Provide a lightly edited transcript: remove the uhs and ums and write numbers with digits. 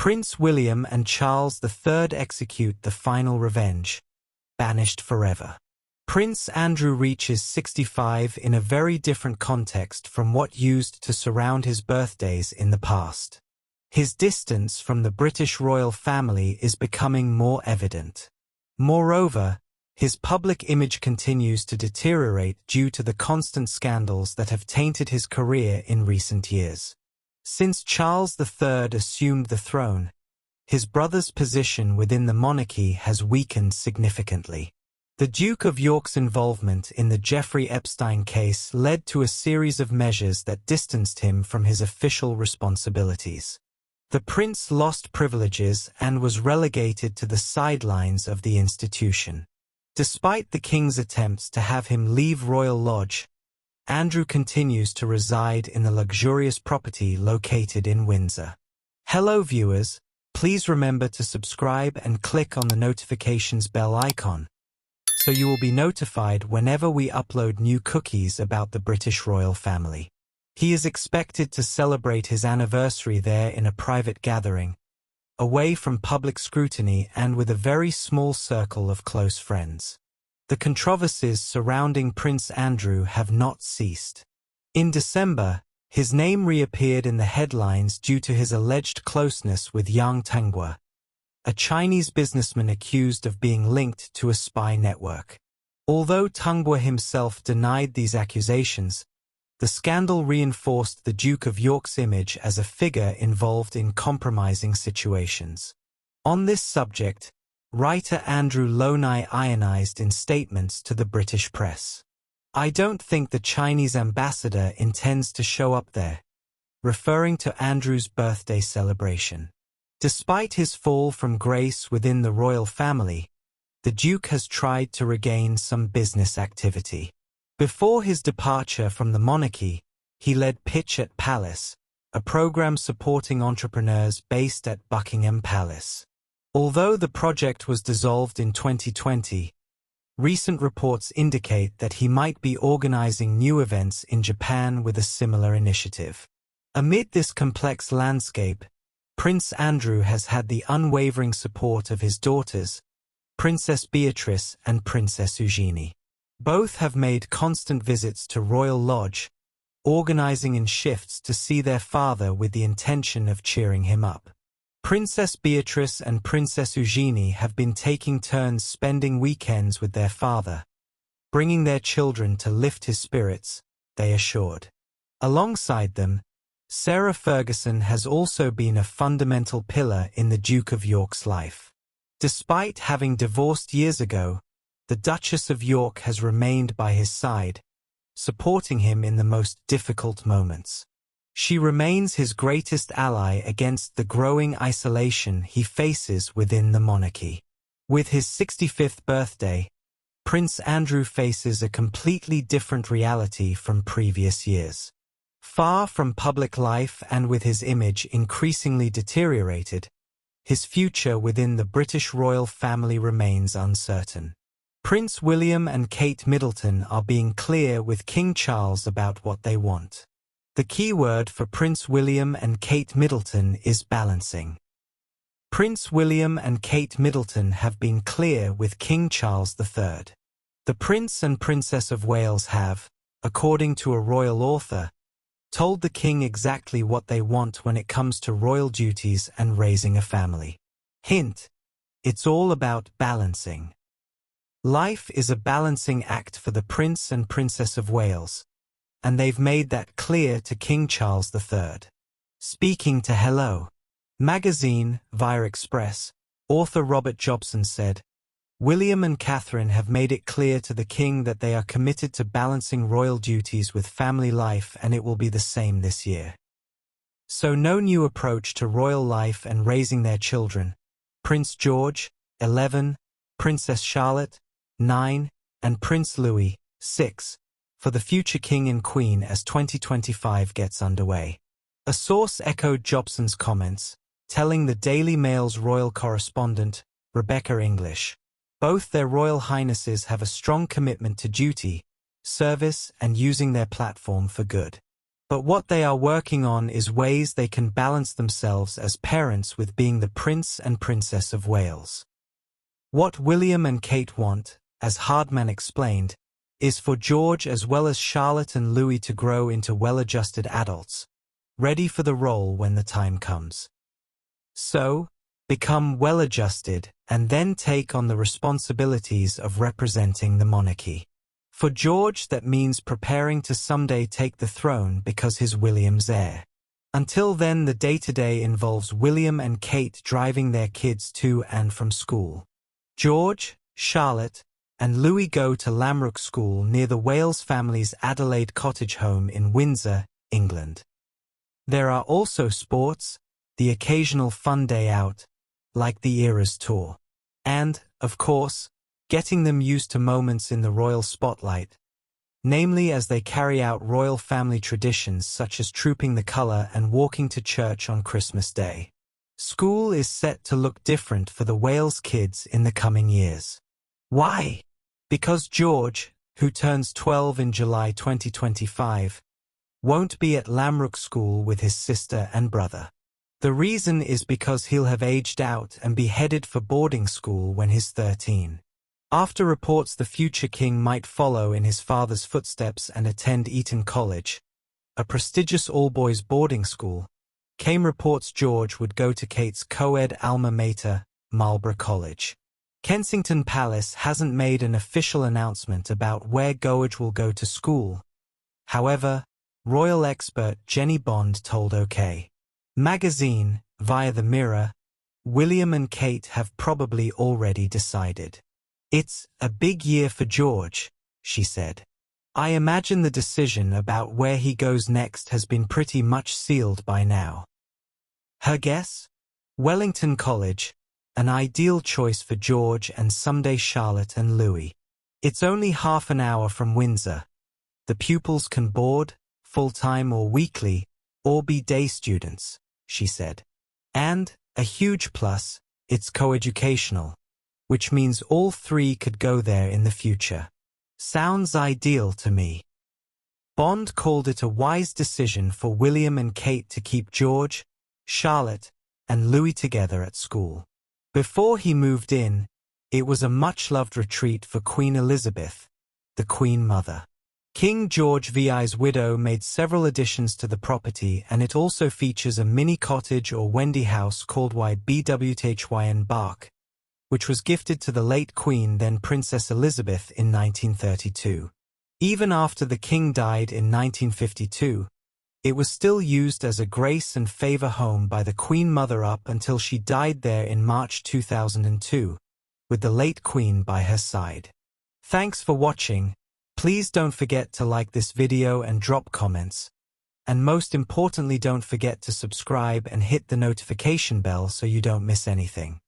Prince William and Charles III execute the final revenge. Banished forever. Prince Andrew reaches 65 in a very different context from what used to surround his birthdays in the past. His distance from the British royal family is becoming more evident. Moreover, his public image continues to deteriorate due to the constant scandals that have tainted his career in recent years. Since Charles III assumed the throne, his brother's position within the monarchy has weakened significantly. The Duke of York's involvement in the Jeffrey Epstein case led to a series of measures that distanced him from his official responsibilities. The prince lost privileges and was relegated to the sidelines of the institution. Despite the king's attempts to have him leave Royal Lodge, Andrew continues to reside in the luxurious property located in Windsor. Hello viewers, please remember to subscribe and click on the notifications bell icon, so you will be notified whenever we upload new cookies about the British royal family. He is expected to celebrate his anniversary there in a private gathering, away from public scrutiny and with a very small circle of close friends. The controversies surrounding Prince Andrew have not ceased. In December, his name reappeared in the headlines due to his alleged closeness with Yang Tanghua, a Chinese businessman accused of being linked to a spy network. Although Tanghua himself denied these accusations, the scandal reinforced the Duke of York's image as a figure involved in compromising situations. On this subject, writer Andrew Loney ionized in statements to the British press. "I don't think the Chinese ambassador intends to show up there," referring to Andrew's birthday celebration. Despite his fall from grace within the royal family, the Duke has tried to regain some business activity. Before his departure from the monarchy, he led Pitch at Palace, a program supporting entrepreneurs based at Buckingham Palace. Although the project was dissolved in 2020, recent reports indicate that he might be organizing new events in Japan with a similar initiative. Amid this complex landscape, Prince Andrew has had the unwavering support of his daughters, Princess Beatrice and Princess Eugenie. Both have made constant visits to Royal Lodge, organizing in shifts to see their father with the intention of cheering him up. Princess Beatrice and Princess Eugenie have been taking turns spending weekends with their father, bringing their children to lift his spirits, they assured. Alongside them, Sarah Ferguson has also been a fundamental pillar in the Duke of York's life. Despite having divorced years ago, the Duchess of York has remained by his side, supporting him in the most difficult moments. She remains his greatest ally against the growing isolation he faces within the monarchy. With his 65th birthday, Prince Andrew faces a completely different reality from previous years. Far from public life and with his image increasingly deteriorated, his future within the British royal family remains uncertain. Prince William and Kate Middleton are being clear with King Charles about what they want. The key word for Prince William and Kate Middleton is balancing. Prince William and Kate Middleton have been clear with King Charles III. The Prince and Princess of Wales have, according to a royal author, told the king exactly what they want when it comes to royal duties and raising a family. Hint: it's all about balancing. Life is a balancing act for the Prince and Princess of Wales, and they've made that clear to King Charles III. Speaking to Hello Magazine via Express, author Robert Jobson said, "William and Catherine have made it clear to the king that they are committed to balancing royal duties with family life, and it will be the same this year. So no new approach to royal life and raising their children. Prince George, 11, Princess Charlotte, 9, and Prince Louis, 6, for the future king and queen as 2025 gets underway." A source echoed Jobson's comments, telling the Daily Mail's royal correspondent, Rebecca English, "Both their Royal Highnesses have a strong commitment to duty, service, and using their platform for good. But what they are working on is ways they can balance themselves as parents with being the Prince and Princess of Wales. What William and Kate want, as Hardman explained, is for George as well as Charlotte and Louis to grow into well-adjusted adults, ready for the role when the time comes. So, become well-adjusted and then take on the responsibilities of representing the monarchy. For George, that means preparing to someday take the throne because he's William's heir. Until then, the day-to-day involves William and Kate driving their kids to and from school. George, Charlotte, and Louis go to Lamrook School near the Wales family's Adelaide cottage home in Windsor, England. There are also sports, the occasional fun day out, like the Eras Tour, and, of course, getting them used to moments in the royal spotlight, namely as they carry out royal family traditions such as trooping the colour and walking to church on Christmas Day. School is set to look different for the Wales kids in the coming years. Why? Because George, who turns 12 in July 2025, won't be at Lamrook School with his sister and brother. The reason is because he'll have aged out and be headed for boarding school when he's 13. After reports the future king might follow in his father's footsteps and attend Eton College, a prestigious all-boys boarding school, came reports George would go to Kate's co-ed alma mater, Marlborough College. Kensington Palace hasn't made an official announcement about where George will go to school. However, royal expert Jenny Bond told OK Magazine, via the Mirror, William and Kate have probably already decided. It's a big year for George, she said. I imagine the decision about where he goes next has been pretty much sealed by now. Her guess? Wellington College, an ideal choice for George and someday Charlotte and Louis. It's only half an hour from Windsor. The pupils can board, full-time or weekly, or be day students, she said. And, a huge plus, it's coeducational, which means all three could go there in the future. Sounds ideal to me. Bond called it a wise decision for William and Kate to keep George, Charlotte, and Louis together at school. Before he moved in, it was a much-loved retreat for Queen Elizabeth, the Queen Mother. King George VI's widow made several additions to the property, and it also features a mini cottage or Wendy house called BWTHYN Bark, which was gifted to the late Queen, then Princess Elizabeth, in 1932. Even after the king died in 1952, it was still used as a grace and favour home by the Queen Mother up until she died there in March 2002, with the late Queen by her side. Thanks for watching. Please don't forget to like this video and drop comments. And most importantly, don't forget to subscribe and hit the notification bell so you don't miss anything.